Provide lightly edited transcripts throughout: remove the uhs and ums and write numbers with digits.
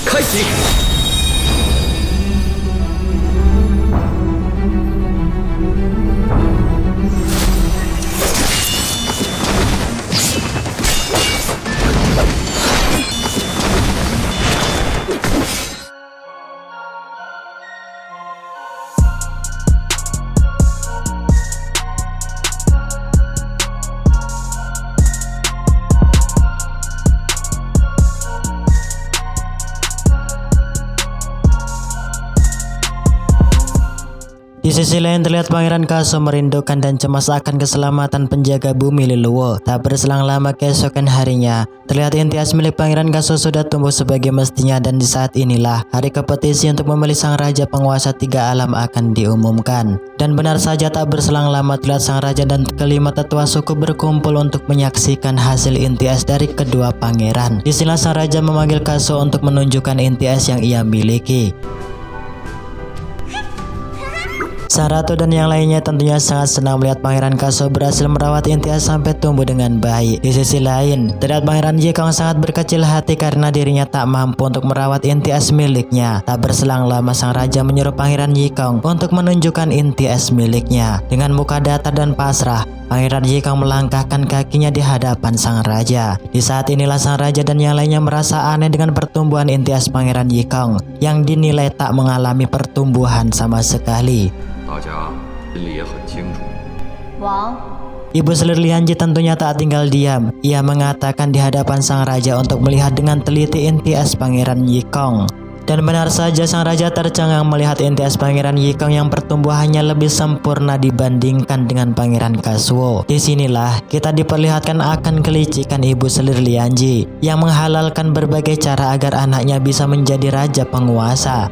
开启。 Di sisi lain terlihat Pangeran Kaso merindukan dan cemas akan keselamatan penjaga bumi Leluwo. Tak berselang lama keesokan harinya, terlihat intias milik Pangeran Kaso sudah tumbuh sebagai mestinya dan di saat inilah hari kompetisi untuk memilih sang raja penguasa 3 alam akan diumumkan. Dan benar saja tak berselang lama terlihat sang raja dan kelima tetua suku berkumpul untuk menyaksikan hasil intias dari kedua pangeran. Di sinilah sang raja memanggil Kaso untuk menunjukkan intias yang ia miliki. Sang ratu dan yang lainnya tentunya sangat senang melihat Pangeran Kaso berhasil merawat intias sampai tumbuh dengan baik. Di sisi lain, terlihat Pangeran Yikong sangat berkecil hati karena dirinya tak mampu untuk merawat intias miliknya. Tak berselang lama sang raja menyuruh Pangeran Yikong untuk menunjukkan intias miliknya. Dengan muka datar dan pasrah, Pangeran Yikong melangkahkan kakinya di hadapan sang raja. Di saat inilah sang raja dan yang lainnya merasa aneh dengan pertumbuhan intias Pangeran Yikong yang dinilai tak mengalami pertumbuhan sama sekali. 大家心里也很清楚。 王， Ibu Selir Lianji tentunya tak tinggal diam. Ia mengatakan di hadapan sang raja untuk melihat dengan teliti intias Pangeran Yikong. Dan benar saja sang raja tercengang melihat intias Pangeran Yikong yang pertumbuhannya lebih sempurna dibandingkan dengan Pangeran Kasuo. Disinilah kita diperlihatkan akan kelicikan Ibu Selir Lianji yang menghalalkan berbagai cara agar anaknya bisa menjadi raja penguasa.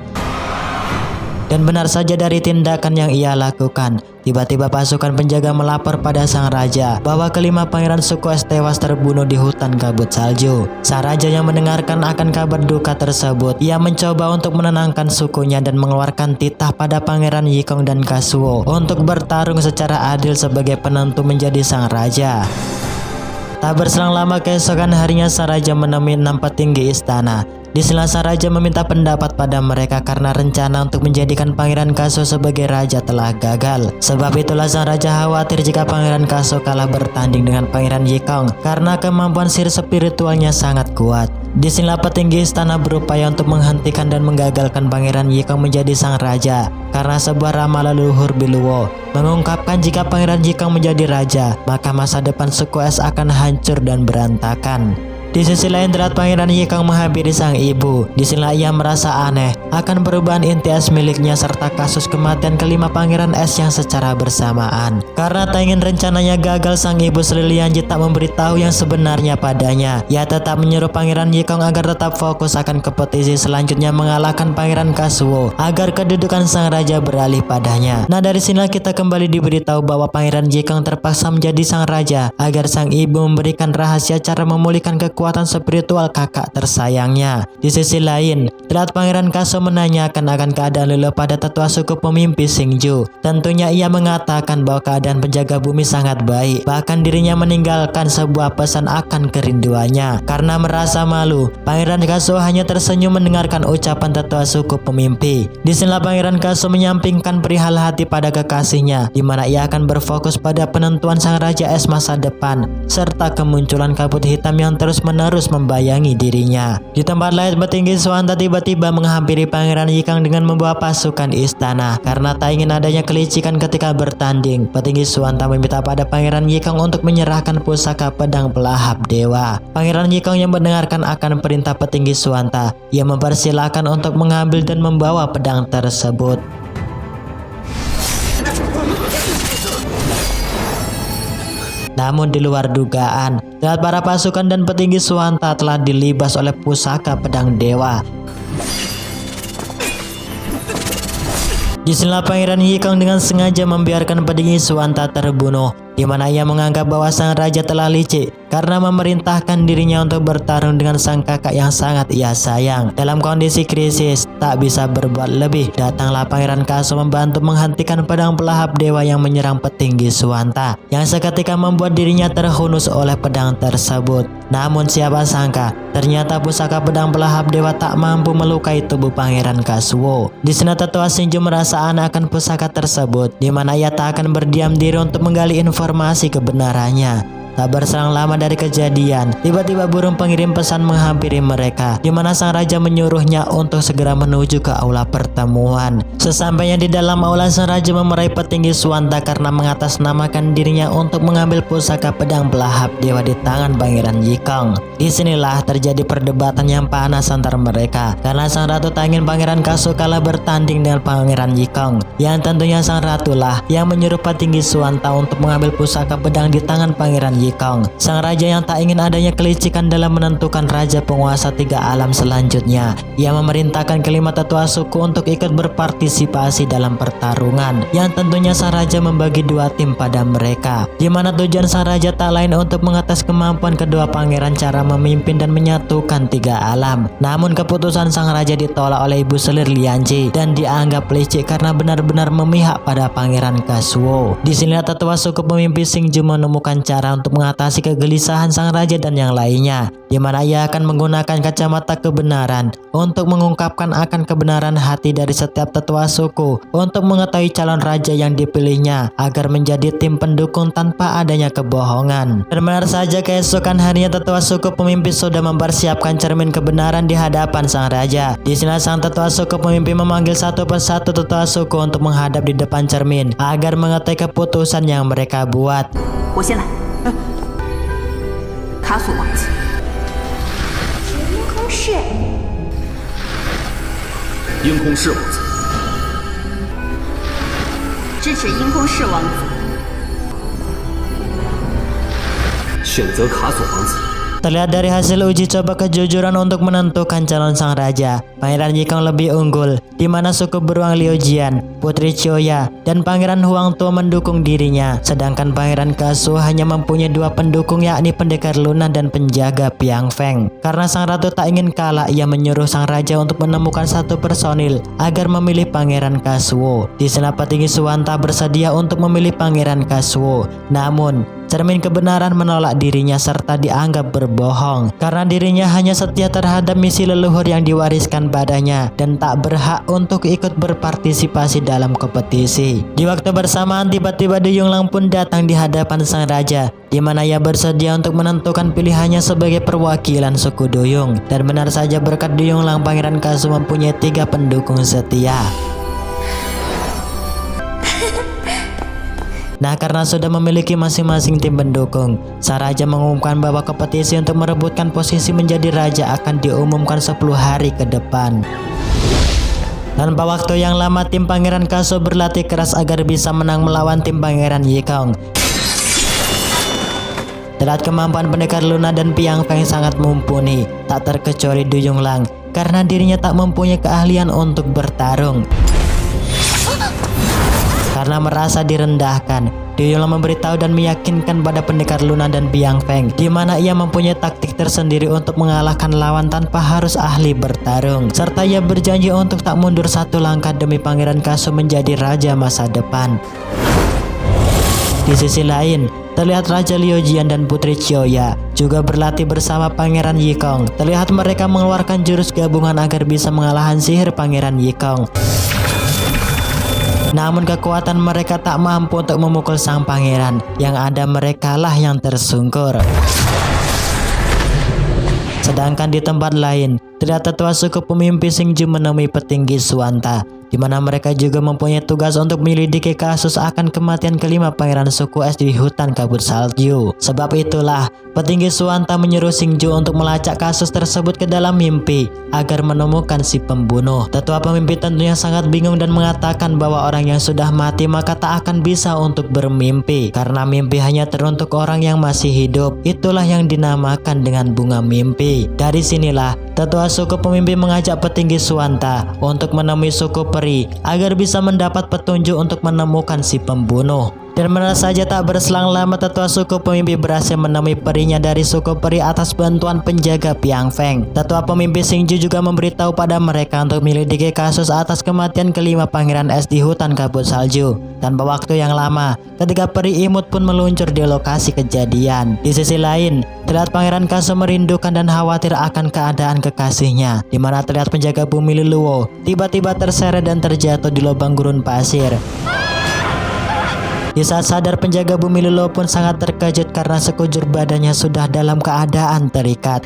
Dan benar saja dari tindakan yang ia lakukan, tiba-tiba pasukan penjaga melapor pada sang raja bahwa kelima pangeran suku es tewas terbunuh di hutan kabut salju. Sang raja yang mendengarkan akan kabar duka tersebut, ia mencoba untuk menenangkan sukunya dan mengeluarkan titah pada Pangeran Yikong dan Kasuo untuk bertarung secara adil sebagai penentu menjadi sang raja. Tak berselang lama keesokan harinya sang raja menemui 6 petinggi istana. Di sela sang raja meminta pendapat pada mereka karena rencana untuk menjadikan Pangeran Kaso sebagai raja telah gagal. Sebab itulah sang raja khawatir jika Pangeran Kaso kalah bertanding dengan Pangeran Yikong karena kemampuan sihir spiritualnya sangat kuat. Di sinilah petinggi istana berupaya untuk menghentikan dan menggagalkan Pangeran Yikong menjadi sang raja karena sebuah ramalan leluhur Biluwo mengungkapkan jika Pangeran Yikong menjadi raja maka masa depan suku es akan hancur dan berantakan. Di sisi lain terlihat Pangeran Yikong menghampiri sang ibu. Di sinilah ia merasa aneh akan perubahan intias miliknya serta kasus kematian kelima pangeran es yang secara bersamaan. Karena tak ingin rencananya gagal, sang ibu Selir Lianji tak memberitahu yang sebenarnya padanya. Ia tetap menyuruh Pangeran Yikong agar tetap fokus akan kompetisi selanjutnya mengalahkan Pangeran Kasuo agar kedudukan sang raja beralih padanya. Nah dari sinilah kita kembali diberitahu bahwa Pangeran Yikong terpaksa menjadi sang raja agar sang ibu memberikan rahasia cara memulihkan kekuatan spiritual kakak tersayangnya. Di sisi lain, terlihat Pangeran Kaso menanyakan akan keadaan Leluwo pada tetua suku pemimpi Xingju. Tentunya ia mengatakan bahwa keadaan penjaga bumi sangat baik. Bahkan dirinya meninggalkan sebuah pesan akan kerinduannya. Karena merasa malu, Pangeran Kaso hanya tersenyum mendengarkan ucapan tetua suku pemimpi. Di sinilah Pangeran Kaso menyampingkan perihal hati pada kekasihnya, di mana ia akan berfokus pada penentuan sang raja es masa depan serta kemunculan kabut hitam yang terus-menerus membayangi dirinya. Di tempat lain, petinggi Swanta tiba-tiba menghampiri Pangeran Yikong dengan membawa pasukan istana. Karena tak ingin adanya kelicikan ketika bertanding, petinggi Swanta meminta pada Pangeran Yikong untuk menyerahkan pusaka pedang pelahap dewa. Pangeran Yikong yang mendengarkan akan perintah petinggi Swanta, ia mempersilahkan untuk mengambil dan membawa pedang tersebut. Namun di luar dugaan, terlihat para pasukan dan petinggi Swanta telah dilibas oleh pusaka pedang dewa. Di sinilah Pangeran Yikong dengan sengaja membiarkan petinggi Swanta terbunuh, di mana ia menganggap bahwa sang raja telah licik karena memerintahkan dirinya untuk bertarung dengan sang kakak yang sangat ia sayang. Dalam kondisi krisis, tak bisa berbuat lebih, datanglah Pangeran Kaso membantu menghentikan pedang pelahap dewa yang menyerang petinggi Suwanta, yang seketika membuat dirinya terhunus oleh pedang tersebut. Namun siapa sangka, ternyata pusaka pedang pelahap dewa tak mampu melukai tubuh Pangeran Kazuo. Di sana tetua Shinju merasa aneh akan pusaka tersebut, di mana ia tak akan berdiam diri untuk menggali informasi kebenarannya. Tak berselang lama dari kejadian, tiba-tiba burung pengirim pesan menghampiri mereka, di mana sang raja menyuruhnya untuk segera menuju ke aula pertemuan. Sesampainya di dalam aula, sang raja memeraih petinggi Suwanta karena mengatasnamakan dirinya untuk mengambil pusaka pedang pelahap dewa di tangan Pangeran Yikong. Disinilah terjadi perdebatan yang panas antar mereka, karena sang ratu tak ingin Pangeran Kaso kalah bertanding dengan Pangeran Yikong, yang tentunya sang ratulah yang menyuruh petinggi Suwanta untuk mengambil pusaka pedang di tangan Pangeran Yikong. Sang raja yang tak ingin adanya kelicikan dalam menentukan raja penguasa 3 alam selanjutnya. Ia memerintahkan kelima tetua suku untuk ikut berpartisipasi dalam pertarungan, yang tentunya sang raja membagi 2 tim pada mereka, di mana tujuan sang raja tak lain untuk mengatas kemampuan kedua pangeran cara memimpin dan menyatukan 3 alam. Namun keputusan sang raja ditolak oleh ibu selir Lianji dan dianggap licik karena benar-benar memihak pada Pangeran Kazuo. Di sinilah tetua suku pemimpin Shinju menemukan cara untuk mengatasi kegelisahan sang raja dan yang lainnya, di mana ia akan menggunakan kacamata kebenaran untuk mengungkapkan akan kebenaran hati dari setiap tetua suku untuk mengetahui calon raja yang dipilihnya agar menjadi tim pendukung tanpa adanya kebohongan. Dan benar saja, keesokan harinya tetua suku pemimpin sudah mempersiapkan cermin kebenaran di hadapan sang raja. Di sini sang tetua suku pemimpin memanggil satu persatu tetua suku untuk menghadap di depan cermin agar mengetahui keputusan yang mereka buat. 我先来。卡索王子，是鹰空士。鹰空士王子，支持鹰空士王子。选择卡索王子。 Terlihat dari hasil uji coba kejujuran untuk menentukan calon sang raja, Pangeran Yikong lebih unggul, di mana suku beruang Liujian, Putri Choya, dan Pangeran Huangtuo mendukung dirinya. Sedangkan Pangeran Kazuo hanya mempunyai 2 pendukung, yakni Pendekar Luna dan penjaga Piang Feng. Karena sang ratu tak ingin kalah, ia menyuruh sang raja untuk menemukan 1 personil agar memilih Pangeran Kazuo. Di sana petinggi Suwanta bersedia untuk memilih Pangeran Kazuo. Namun cermin kebenaran menolak dirinya serta dianggap berbohong karena dirinya hanya setia terhadap misi leluhur yang diwariskan padanya dan tak berhak untuk ikut berpartisipasi dalam kompetisi. Di waktu bersamaan tiba-tiba Du Yonglang pun datang di hadapan sang raja, di mana ia bersedia untuk menentukan pilihannya sebagai perwakilan suku Duyung. Dan benar saja, berkat Du Yonglang, Pangeran Kazuo mempunyai 3 pendukung setia. Nah, karena sudah memiliki masing-masing tim pendukung, sang raja mengumumkan bahwa kompetisi untuk merebutkan posisi menjadi raja akan diumumkan 10 hari ke depan. Tanpa waktu yang lama, tim Pangeran Kazuo berlatih keras agar bisa menang melawan tim Pangeran Yikong. Terlihat kemampuan Pendekar Luna dan Piang Feng sangat mumpuni, tak terkecuali Du Yonglang, karena dirinya tak mempunyai keahlian untuk bertarung. Karena merasa direndahkan, Du Yonglang memberitahu dan meyakinkan pada Pendekar Luna dan Piang Feng, di mana ia mempunyai taktik tersendiri untuk mengalahkan lawan tanpa harus ahli bertarung. Serta ia berjanji untuk tak mundur 1 langkah demi Pangeran Kazuo menjadi raja masa depan. Di sisi lain, terlihat Raja Liujian dan Putri Choya juga berlatih bersama Pangeran Yikong. Terlihat mereka mengeluarkan jurus gabungan agar bisa mengalahkan sihir Pangeran Yikong. Namun kekuatan mereka tak mampu untuk memukul sang pangeran, yang ada merekalah yang tersungkur. Sedangkan di tempat lain, terlihat tetua suku pemimpin Shinju menemui petinggi Suwanta, di mana mereka juga mempunyai tugas untuk menyelidiki kasus akan kematian kelima pangeran suku es di hutan kabut salju. Sebab itulah petinggi Suwanta menyuruh Shinju untuk melacak kasus tersebut ke dalam mimpi agar menemukan si pembunuh. Tetua pemimpin tentunya sangat bingung dan mengatakan bahwa orang yang sudah mati maka tak akan bisa untuk bermimpi, karena mimpi hanya teruntuk orang yang masih hidup. Itulah yang dinamakan dengan bunga mimpi. Dari sinilah tetua suku pemimpin mengajak petinggi Suwanta untuk menemui suku peri agar bisa mendapat petunjuk untuk menemukan si pembunuh. Dan benar saja tak berselang lama tetua suku pemimpi berhasil menemui perinya dari suku peri atas bantuan penjaga Piang Feng. Tetua pemimpi Xingju juga memberitahu pada mereka untuk menyelidiki kasus atas kematian kelima pangeran es di hutan kabut salju. Tanpa waktu yang lama, ketika peri imut pun meluncur di lokasi kejadian. Di sisi lain, terlihat Pangeran Kaso merindukan dan khawatir akan keadaan kekasihnya, di mana terlihat penjaga bumi Leluo tiba-tiba terseret dan terjatuh di lubang gurun pasir. Di saat sadar, penjaga bumi Leluo pun sangat terkejut karena sekujur badannya sudah dalam keadaan terikat.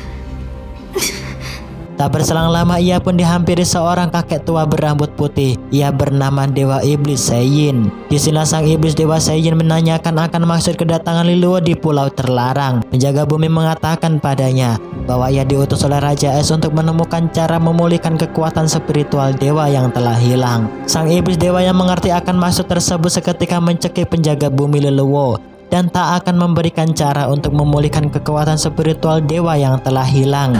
Tak berselang lama ia pun dihampiri seorang kakek tua berambut putih. Ia bernama Dewa Iblis Seiyin. Di sini sang iblis Dewa Seiyin menanyakan akan maksud kedatangan Leluo di pulau terlarang. Penjaga bumi mengatakan padanya bahwa ia diutus oleh Raja Es untuk menemukan cara memulihkan kekuatan spiritual dewa yang telah hilang. Sang iblis dewa yang mengerti akan maksud tersebut seketika mencekik penjaga bumi Leluo dan tak akan memberikan cara untuk memulihkan kekuatan spiritual dewa yang telah hilang,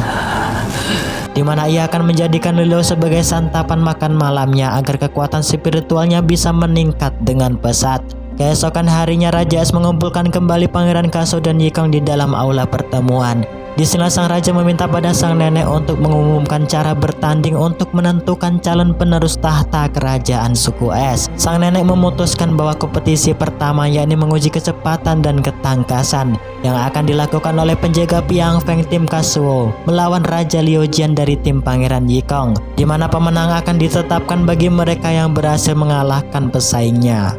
di mana ia akan menjadikan Leluo sebagai santapan makan malamnya agar kekuatan spiritualnya bisa meningkat dengan pesat. Keesokan harinya Raja Es mengumpulkan kembali Pangeran Kaso dan Yikong di dalam aula pertemuan. Di sini sang raja meminta pada sang nenek untuk mengumumkan cara bertanding untuk menentukan calon penerus tahta kerajaan suku Es. Sang nenek memutuskan bahwa kompetisi pertama yakni menguji kecepatan dan ketangkasan yang akan dilakukan oleh penjaga Piang Feng tim Kasuo melawan Raja Liujian dari tim Pangeran Yikong, di mana pemenang akan ditetapkan bagi mereka yang berhasil mengalahkan pesaingnya.